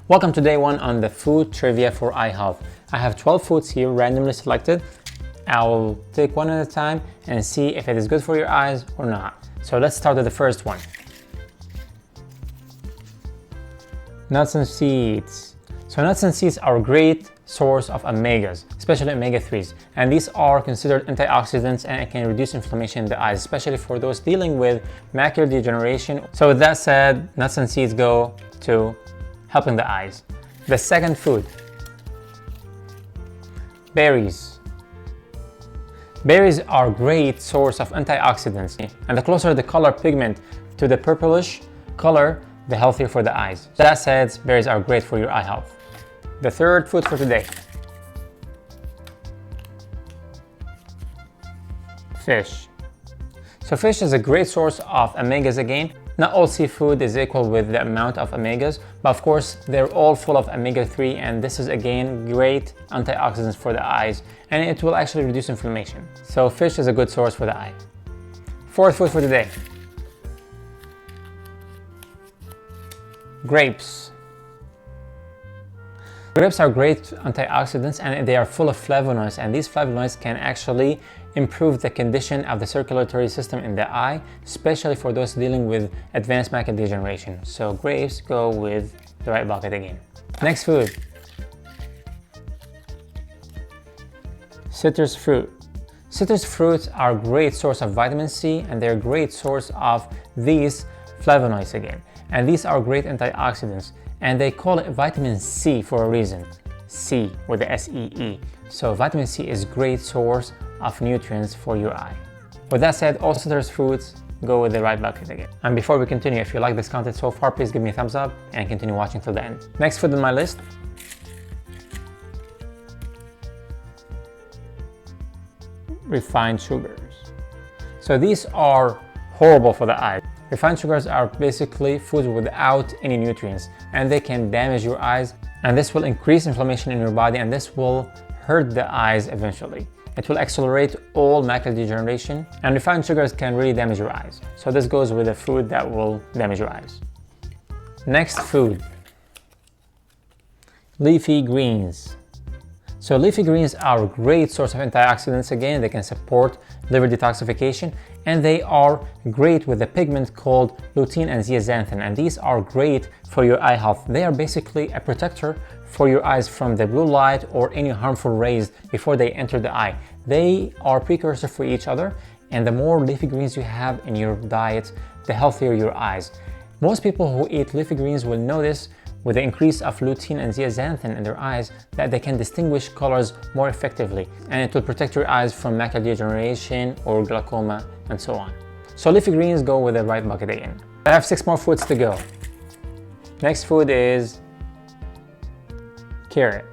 Welcome to day one on the food trivia for eye health. I have 12 foods here randomly selected. I'll take one at a time and see if it is good for your eyes or not. So let's start with the first one. Nuts and seeds. So nuts and seeds are a great source of omegas, especially omega-3s. And these are considered antioxidants and it can reduce inflammation in the eyes, especially for those dealing with macular degeneration. So with that said, nuts and seeds go to helping the eyes. The second food, berries. Berries are a great source of antioxidants, and the closer the color pigment to the purplish color, the healthier for the eyes. That said, berries are great for your eye health. The third food for today, fish. So fish is a great source of omegas again. Not all seafood is equal with the amount of omegas, but of course they're all full of omega-3, and this is again great antioxidants for the eyes, and it will actually reduce inflammation. So fish is a good source for the eye. Fourth food for today, grapes. Grapes are great antioxidants and they are full of flavonoids, and these flavonoids can actually improve the condition of the circulatory system in the eye, especially for those dealing with advanced macular degeneration. So grapes go with the right bucket again. Next food, citrus fruit. Citrus fruits are a great source of vitamin C, and they're a great source of these flavonoids again. And these are great antioxidants, and they call it vitamin C for a reason. C with the S-E-E. So vitamin C is a great source of nutrients for your eye. With that said, all citrus fruits go with the right bucket again. And before we continue, if you like this content so far, please give me a thumbs up and continue watching till the end. Next food on my list, refined sugars. So these are horrible for the eye. Refined sugars are basically foods without any nutrients, and they can damage your eyes, and this will increase inflammation in your body, and this will hurt the eyes eventually. It will accelerate all macular degeneration, and refined sugars can really damage your eyes. So this goes with a food that will damage your eyes. Next food, leafy greens. So leafy greens are a great source of antioxidants again. They can support liver detoxification, and they are great with a pigment called lutein and zeaxanthin, and these are great for your eye health. They are basically a protector for your eyes from the blue light or any harmful rays before they enter the eye. They are precursor for each other, and the more leafy greens you have in your diet, the healthier your eyes. Most people who eat leafy greens will notice with the increase of lutein and zeaxanthin in their eyes that they can distinguish colors more effectively, and it will protect your eyes from macular degeneration or glaucoma and so on. So leafy greens go with the right bucket again. I have 6 more foods to go. Next food is carrot.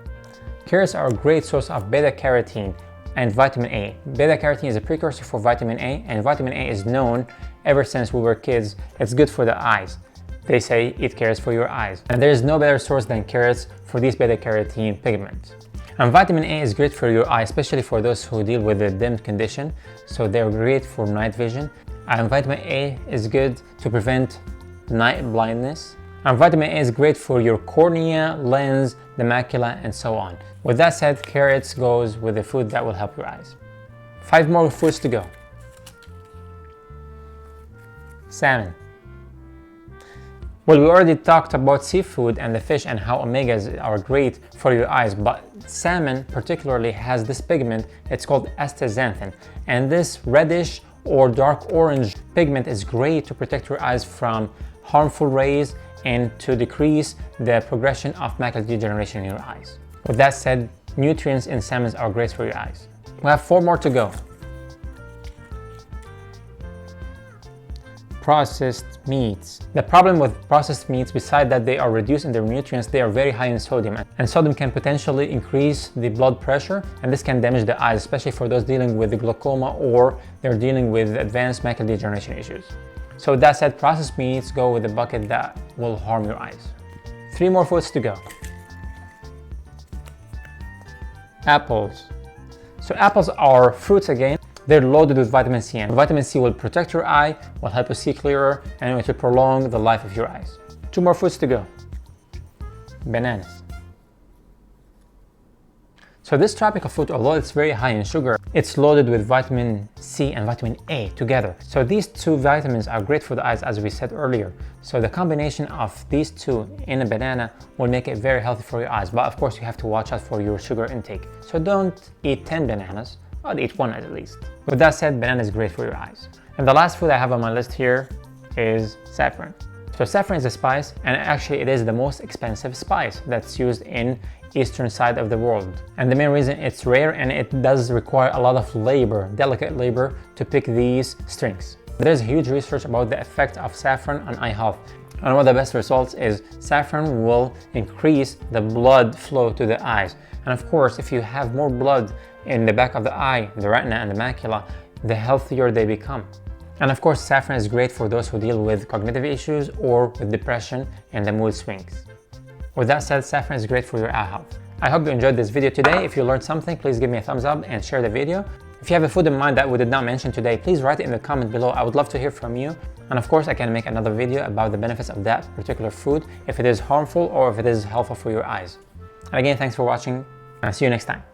Carrots are a great source of beta-carotene and vitamin A. Beta-carotene is a precursor for vitamin A, and vitamin A is known ever since we were kids. It's good for the eyes. They say eat carrots for your eyes, and there is no better source than carrots for these beta-carotene pigments. And vitamin A is great for your eye, especially for those who deal with a dim condition, so they're great for night vision. And vitamin A is good to prevent night blindness. And vitamin A is great for your cornea, lens, the macula, and so on. With that said, carrots goes with the food that will help your eyes. 5 more foods to go. Salmon. Well, we already talked about seafood and the fish and how omegas are great for your eyes, but salmon particularly has this pigment. It's called astaxanthin, and this reddish or dark orange pigment is great to protect your eyes from harmful rays and to decrease the progression of macular degeneration in your eyes. With that said, nutrients in salmon are great for your eyes. We have 4 more to go. Processed meats. The problem with processed meats, besides that they are reduced in their nutrients, they are very high in sodium, and sodium can potentially increase the blood pressure, and this can damage the eyes, especially for those dealing with glaucoma or they're dealing with advanced macular degeneration issues. So with that said, processed meats go with the bucket that will harm your eyes. 3 more foods to go. Apples. So apples are fruits again. They're loaded with vitamin C, and vitamin C will protect your eye, will help you see clearer, and it will prolong the life of your eyes. 2 more foods to go. bananas. So this tropical fruit, although it's very high in sugar, it's loaded with vitamin C and vitamin A together. So these two vitamins are great for the eyes, as we said earlier. So the combination of these two in a banana will make it very healthy for your eyes. But of course you have to watch out for your sugar intake. So don't eat 10 bananas, but eat one at least. With that said, banana is great for your eyes. And the last food I have on my list here is saffron. So saffron is a spice, and actually it is the most expensive spice that's used in eastern side of the world. And the main reason it's rare, and it does require a lot of labor, delicate labor, to pick these strings. There's huge research about the effect of saffron on eye health. And one of the best results is saffron will increase the blood flow to the eyes. And of course, if you have more blood in the back of the eye, the retina and the macula, the healthier they become. And of course, saffron is great for those who deal with cognitive issues or with depression and the mood swings. With that said, saffron is great for your eye health. I hope you enjoyed this video today. If you learned something, please give me a thumbs up and share the video. If you have a food in mind that we did not mention today, please write it in the comment below. I would love to hear from you. And of course, I can make another video about the benefits of that particular food, if it is harmful or if it is helpful for your eyes. And again, thanks for watching, and I'll see you next time.